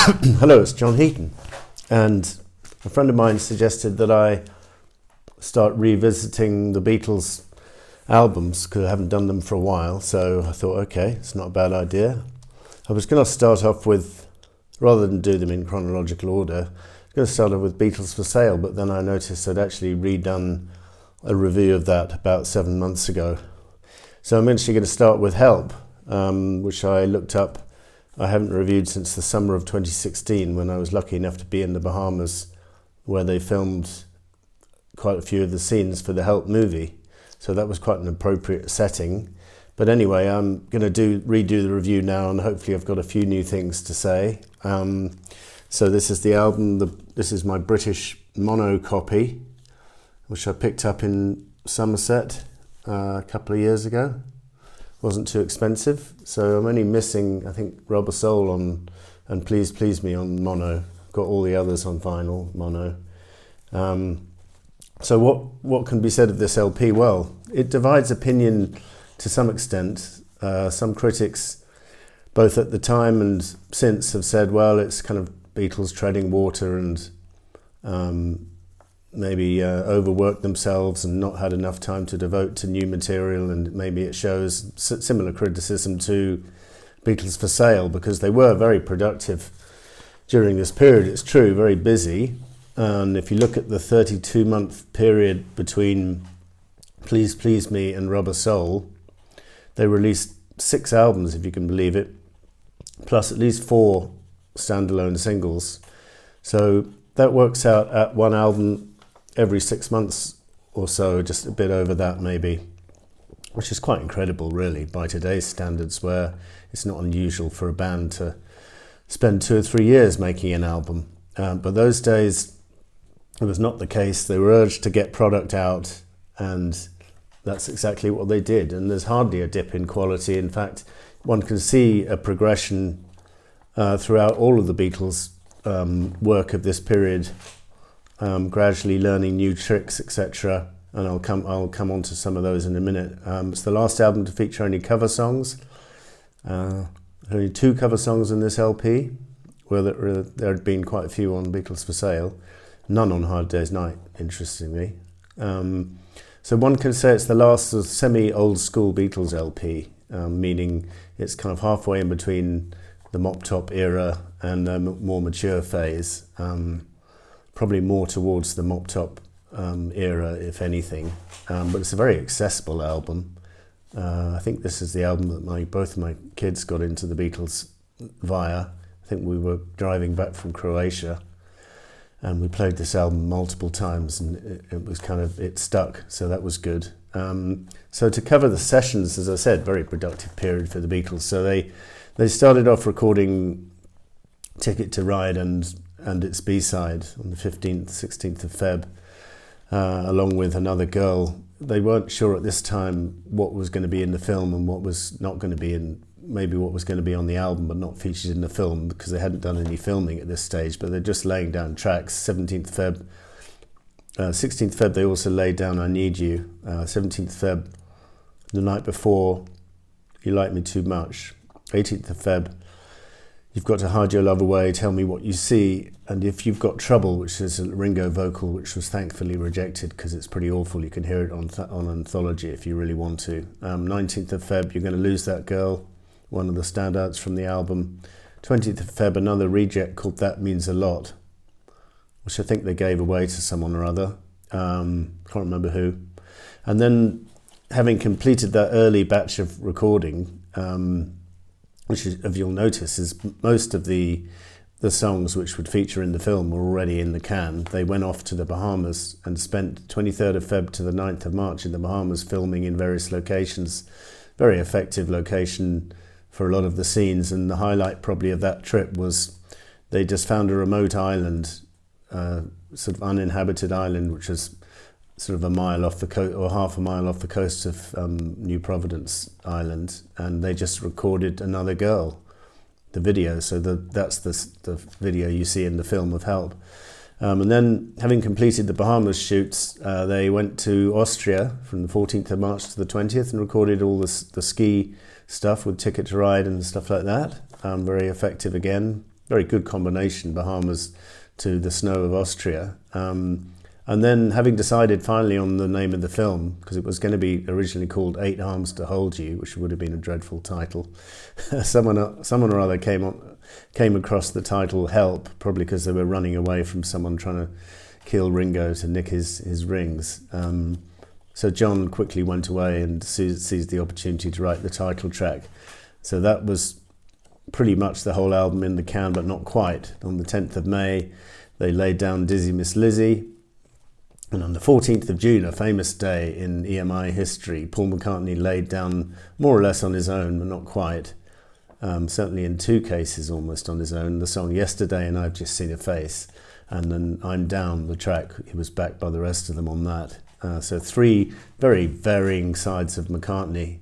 Hello, it's John Heaton, and a friend of mine suggested that I start revisiting the Beatles albums because I haven't done them for a while, so I thought, okay, it's not a bad idea. I was going to start off with, rather than do them in chronological order, I was going to start off with Beatles for Sale, but then I noticed I'd actually redone a review of that about 7 months ago. So I'm actually going to start with Help, which I looked up. I haven't reviewed since the summer of 2016 when I was lucky enough to be in the Bahamas where they filmed quite a few of the scenes for the Help movie. So that was quite an appropriate setting. But anyway, I'm going to redo the review now, and hopefully I've got a few new things to say. So this is the album, this is my British mono copy, which I picked up in Somerset a couple of years ago. Wasn't too expensive, so I'm only missing, I think, Rubber Soul and Please Please Me on mono. Got all the others on vinyl, mono. So what can be said of this LP? Well, it divides opinion to some extent. Some critics, both at the time and since, have said, well, it's kind of Beatles treading water and maybe overworked themselves and not had enough time to devote to new material, and maybe it shows similar criticism to Beatles for Sale, because they were very productive during this period. It's true, very busy, and if you look at the 32-month period between Please Please Me and Rubber Soul, they released 6 albums, if you can believe it, plus at least 4 standalone singles. So that works out at one album every 6 months or so, just a bit over that maybe, which is quite incredible really by today's standards, where it's not unusual for a band to spend 2 or 3 years making an album. But those days it was not the case. They were urged to get product out, and that's exactly what they did, and there's hardly a dip in quality. In fact, one can see a progression throughout all of the Beatles work of this period, gradually learning new tricks, etc. And I'll come on to some of those in a minute. It's the last album to feature only cover songs. Only 2 cover songs in this LP, where there had been quite a few on Beatles for Sale. None on Hard Day's Night, interestingly. So one can say it's the last sort of semi-old school Beatles LP, meaning it's kind of halfway in between the Mop Top era and a more mature phase. Probably more towards the Mop Top era, if anything. But it's a very accessible album. I think this is the album that both of my kids got into the Beatles via. I think we were driving back from Croatia, and we played this album multiple times, and it stuck, so that was good. So to cover the sessions, as I said, very productive period for the Beatles. So they started off recording Ticket to Ride and its B-side on the 16th of Feb, along with Another Girl. They weren't sure at this time what was going to be in the film and what was not going to be in, maybe what was going to be on the album but not featured in the film, because they hadn't done any filming at this stage, but they're just laying down tracks. 16th Feb they also laid down I Need You. 17th Feb, The Night Before, You Like Me Too Much. 18th of Feb, You've Got to Hide Your Love Away, Tell Me What You See, and If You've Got Trouble, which is a Ringo vocal, which was thankfully rejected because it's pretty awful. You can hear it on Anthology if you really want to. 19th of Feb, You're Gonna Lose That Girl, one of the standouts from the album. 20th of Feb, another reject called That Means a Lot, which I think they gave away to someone or other. Can't remember who. And then, having completed that early batch of recording, which is, if you'll notice, is most of the songs which would feature in the film were already in the can. They went off to the Bahamas and spent 23rd of Feb to the 9th of March in the Bahamas filming in various locations. Very effective location for a lot of the scenes, and the highlight probably of that trip was they just found a remote island, sort of uninhabited island, which was sort of a mile off the coast, or half a mile off the coast of New Providence Island, and they just recorded Another Girl, the video. So that's the video you see in the film of Help. And then, having completed the Bahamas shoots, they went to Austria from the 14th of March to the 20th and recorded all the ski stuff with Ticket to Ride and stuff like that. Very effective again. very good combination, Bahamas to the snow of Austria. And then having decided finally on the name of the film, because it was going to be originally called Eight Arms to Hold You, which would have been a dreadful title, someone or other came across the title Help, probably because they were running away from someone trying to kill Ringo to nick his rings. So John quickly went away and seized the opportunity to write the title track. So that was pretty much the whole album in the can, but not quite. On the 10th of May, they laid down Dizzy Miss Lizzie. And on the 14th of June, a famous day in EMI history, Paul McCartney laid down more or less on his own, but not quite. Certainly in two cases almost on his own, the song Yesterday and I've Just Seen a Face. And then I'm Down, the track, he was backed by the rest of them on that. So three very varying sides of McCartney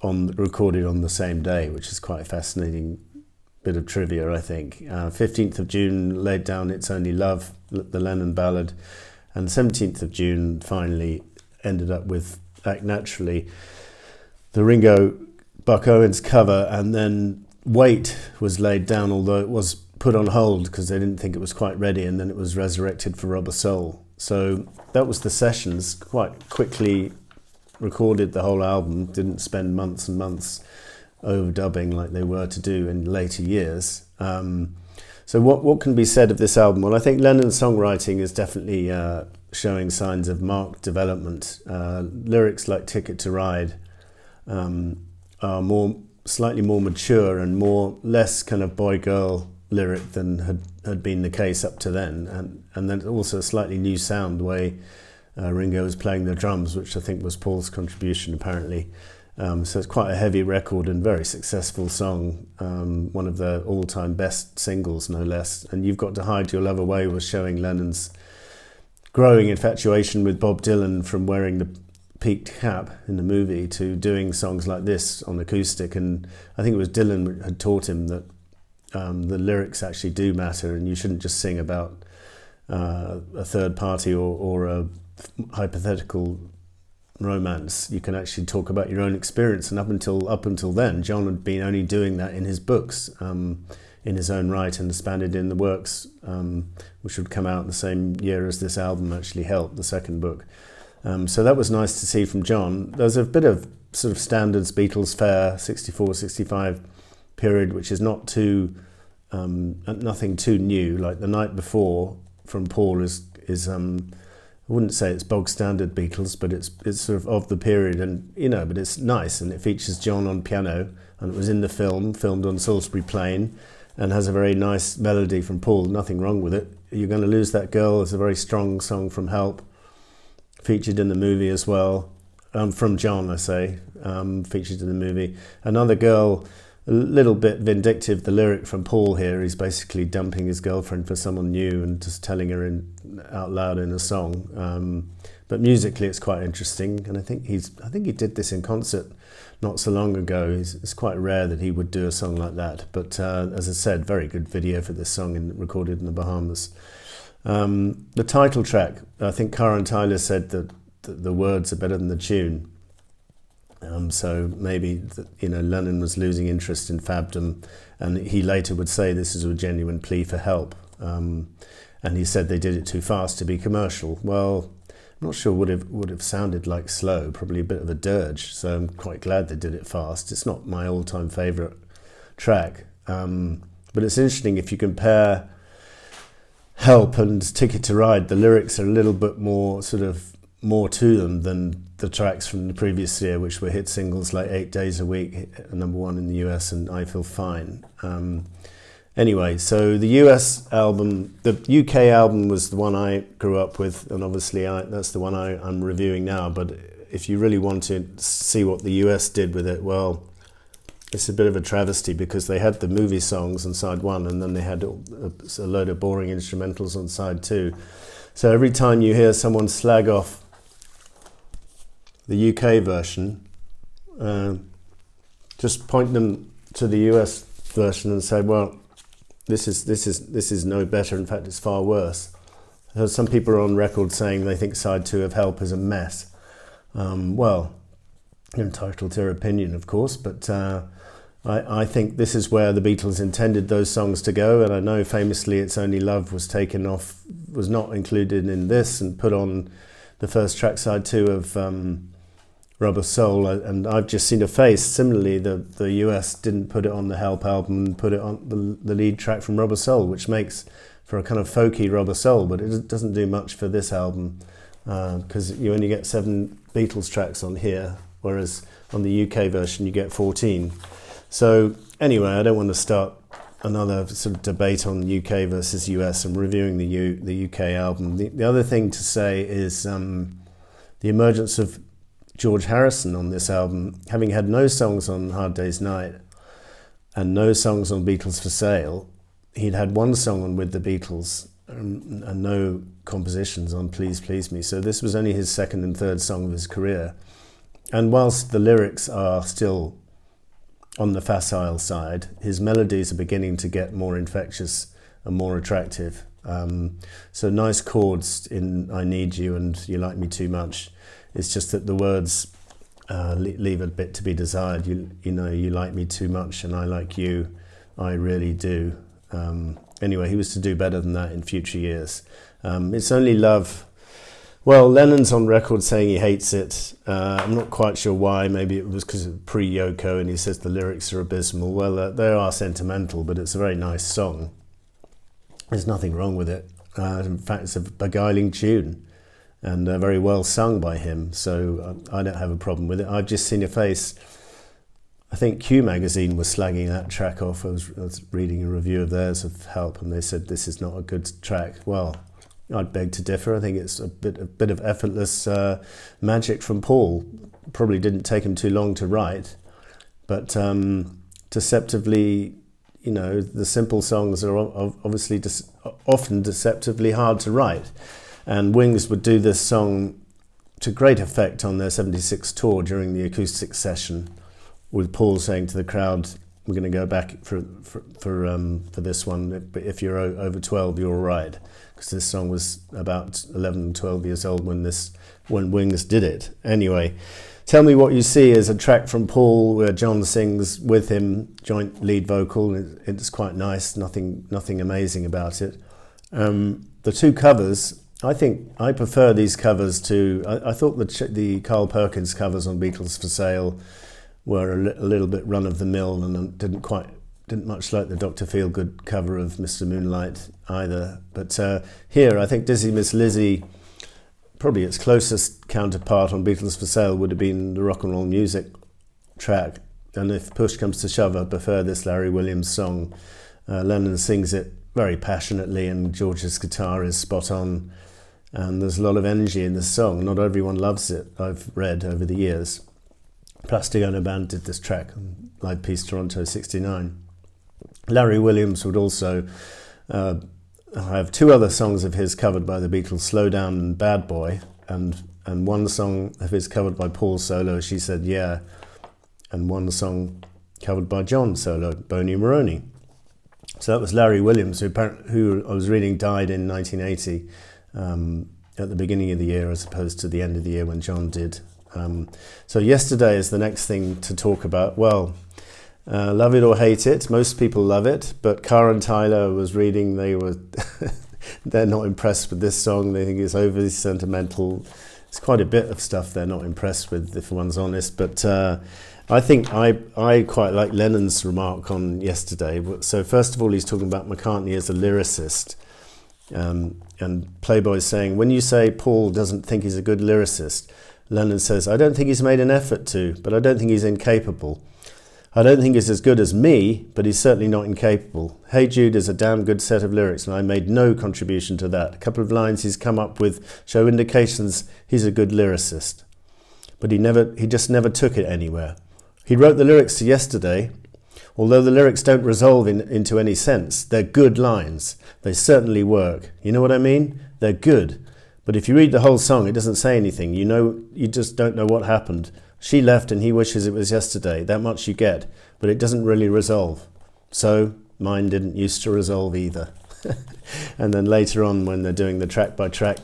recorded on the same day, which is quite a fascinating bit of trivia, I think. 15th of June laid down It's Only Love, the Lennon ballad, and 17th of June finally ended up with Act Naturally, the Ringo Buck Owens cover, and then Wait was laid down, although it was put on hold because they didn't think it was quite ready, and then it was resurrected for Rubber Soul. So that was the sessions, quite quickly recorded the whole album, didn't spend months and months overdubbing like they were to do in later years. So what can be said of this album? Well, I think Lennon's songwriting is definitely showing signs of marked development. Lyrics like Ticket to Ride are slightly more mature and less kind of boy-girl lyric than had been the case up to then. And then also a slightly new sound, the way Ringo was playing the drums, which I think was Paul's contribution apparently. So it's quite a heavy record and very successful song, one of the all-time best singles, no less. And You've Got to Hide Your Love Away was showing Lennon's growing infatuation with Bob Dylan, from wearing the peaked cap in the movie to doing songs like this on acoustic. And I think it was Dylan had taught him that the lyrics actually do matter, and you shouldn't just sing about a third party or a hypothetical romance. You can actually talk about your own experience, and up until then, John had been only doing that in his books, in his own right, and expanded in the works, which would come out the same year as this album actually helped, the second book. So that was nice to see from John. There's a bit of sort of standards Beatles fare, 64, 65 period, which is not too, nothing too new. Like The Night Before from Paul is I wouldn't say it's bog standard Beatles, but it's sort of the period, and but it's nice, and it features John on piano, and it was in the film, filmed on Salisbury Plain, and has a very nice melody from Paul. Nothing wrong with it. You're Going to Lose That Girl is a very strong song from Help, featured in the movie as well, from John, I say, featured in the movie. Another Girl, a little bit vindictive, the lyric from Paul here. He's basically dumping his girlfriend for someone new and just telling her out loud in a song. But musically, it's quite interesting, and I think he did this in concert not so long ago. It's quite rare that he would do a song like that. But as I said, very good video for this song, recorded in the Bahamas. The title track, I think Karen Tyler said that the words are better than the tune. So maybe Lennon was losing interest in fabdom, and he later would say this is a genuine plea for help. And he said they did it too fast to be commercial. Well, I'm not sure would have sounded like slow, probably a bit of a dirge. So I'm quite glad they did it fast. It's not my all-time favourite track, but it's interesting if you compare Help and Ticket to Ride. The lyrics are a little bit more to them than the tracks from the previous year, which were hit singles like 8 Days a Week, #1 in the US, and I Feel Fine. Anyway, so the US album, the UK album was the one I grew up with, and obviously that's the one I'm reviewing now. But if you really want to see what the US did with it, well, it's a bit of a travesty, because they had the movie songs on side one, and then they had a load of boring instrumentals on side two. So every time you hear someone slag off the UK version, just point them to the US version and say, well, this is no better. In fact, it's far worse. Some people are on record saying they think side two of Help is a mess. Well, you're entitled to your opinion, of course, but I think this is where the Beatles intended those songs to go, and I know famously It's Only Love was taken off, was not included in this and put on the first trackside 2 of Rubber Soul, and I've just seen a face. Similarly, the US didn't put it on the Help album and put it on the lead track from Rubber Soul, which makes for a kind of folky Rubber Soul, but it doesn't do much for this album because you only get 7 Beatles tracks on here, whereas on the UK version you get 14. So anyway, I don't want to start another sort of debate on UK versus US and reviewing the UK album. The other thing to say is the emergence of George Harrison on this album, having had no songs on Hard Day's Night and no songs on Beatles for Sale. He'd had one song on With the Beatles and no compositions on Please Please Me. So this was only his second and third song of his career. And whilst the lyrics are still on the facile side, his melodies are beginning to get more infectious and more attractive. So nice chords in I Need You and You Like Me Too Much. It's just that the words leave a bit to be desired. You know, you like me too much and I like you, I really do. Anyway, he was to do better than that in future years. It's Only Love. Well, Lennon's on record saying he hates it. I'm not quite sure why. Maybe it was because of pre-Yoko and he says the lyrics are abysmal. Well, they are sentimental, but it's a very nice song. There's nothing wrong with it. In fact, it's a beguiling tune and very well sung by him. So I don't have a problem with it. I've just seen a face. I think Q Magazine was slagging that track off. I was reading a review of theirs of Help and they said this is not a good track. Well, I'd beg to differ. I think it's a bit of effortless magic from Paul. Probably didn't take him too long to write, but deceptively, you know, the simple songs are obviously often deceptively hard to write. And Wings would do this song to great effect on their 76 tour during the acoustic session, with Paul saying to the crowd, "We're going to go back for this one, but if you're over 12, you're all right." Because this song was about 11, 12 years old when Wings did it. Anyway, Tell Me What You See is a track from Paul where John sings with him, joint lead vocal. It's quite nice, nothing amazing about it. The two covers, I prefer these covers to. I thought the Carl Perkins covers on Beatles for Sale were a little bit run of the mill and didn't much like the Dr. Feelgood cover of Mr. Moonlight either. But here, I think Dizzy Miss Lizzy, probably its closest counterpart on Beatles for Sale would have been the Rock and Roll Music track. And if push comes to shove, I prefer this Larry Williams song. Lennon sings it very passionately and George's guitar is spot on. And there's a lot of energy in this song. Not everyone loves it, I've read over the years. Plastic Ono Band did this track on Live Peace Toronto 69. Larry Williams would also have two other songs of his covered by the Beatles, Slow Down and Bad Boy, and one song of his covered by Paul solo, She Said Yeah, and one song covered by John solo, Boney Maroney. So that was Larry Williams, who I was reading died in 1980 at the beginning of the year as opposed to the end of the year when John did. So Yesterday is the next thing to talk about. Well, love it or hate it, most people love it, but Cara and Tyler was reading, they're not impressed with this song. They think it's overly sentimental. It's quite a bit of stuff they're not impressed with, if one's honest, but I think I quite like Lennon's remark on Yesterday. So first of all, he's talking about McCartney as a lyricist, and Playboy's saying, when you say Paul doesn't think he's a good lyricist, Lennon says, I don't think he's made an effort to, but I don't think he's incapable. I don't think he's as good as me, but he's certainly not incapable. Hey Jude is a damn good set of lyrics, and I made no contribution to that. A couple of lines he's come up with show indications he's a good lyricist. But he just never took it anywhere. He wrote the lyrics to Yesterday. Although the lyrics don't resolve into any sense, they're good lines. They certainly work. You know what I mean? They're good. But if you read the whole song, it doesn't say anything. You just don't know what happened. She left and he wishes it was yesterday. That much you get. But it doesn't really resolve. So mine didn't used to resolve either. And then later on, when they're doing the track-by-track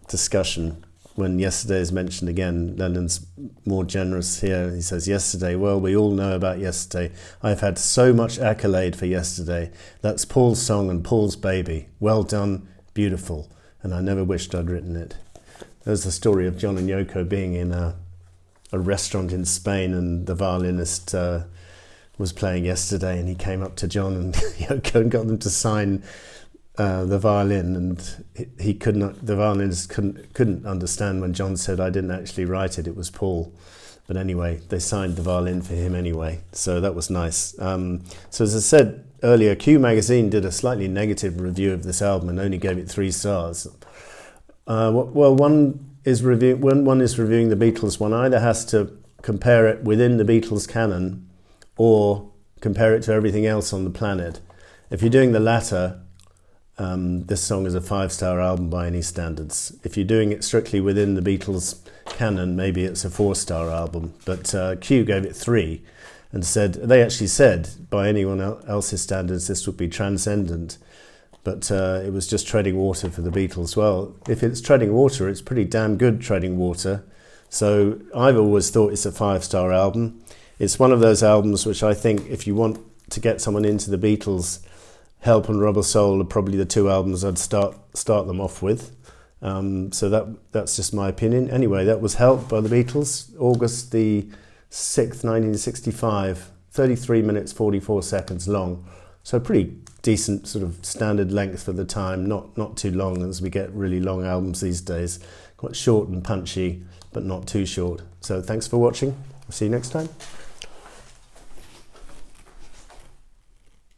discussion, when yesterday is mentioned again, Lennon's more generous here. He says, yesterday, well, we all know about yesterday. I've had so much accolade for yesterday. That's Paul's song and Paul's baby. Well done, beautiful. And I never wished I'd written it. There's the story of John and Yoko being in a restaurant in Spain, and the violinist was playing yesterday, and he came up to John and Yoko and got them to sign the violin, and the violinist couldn't understand when John said, I didn't actually write it, it was Paul. But anyway, they signed the violin for him anyway, so that was nice. So as I said earlier, Q Magazine did a slightly negative review of this album and only gave it 3 stars. Well, one is when one is reviewing the Beatles, one either has to compare it within the Beatles canon or compare it to everything else on the planet. If you're doing the latter, this song is a 5-star album by any standards. If you're doing it strictly within the Beatles canon, maybe it's a 4-star album. But Q gave it 3 and they actually said, by anyone else's standards, this would be transcendent. But it was just treading water for the Beatles. Well, if it's treading water, it's pretty damn good treading water. So I've always thought it's a 5-star album. It's one of those albums which I think if you want to get someone into the Beatles, Help and Rubber Soul are probably the 2 albums I'd start them off with. So that's just my opinion. Anyway, that was Help by the Beatles, August the 6th, 1965, 33 minutes, 44 seconds long. So pretty decent sort of standard length for the time, not too long as we get really long albums these days. Quite short and punchy, but not too short. So thanks for watching. I'll see you next time.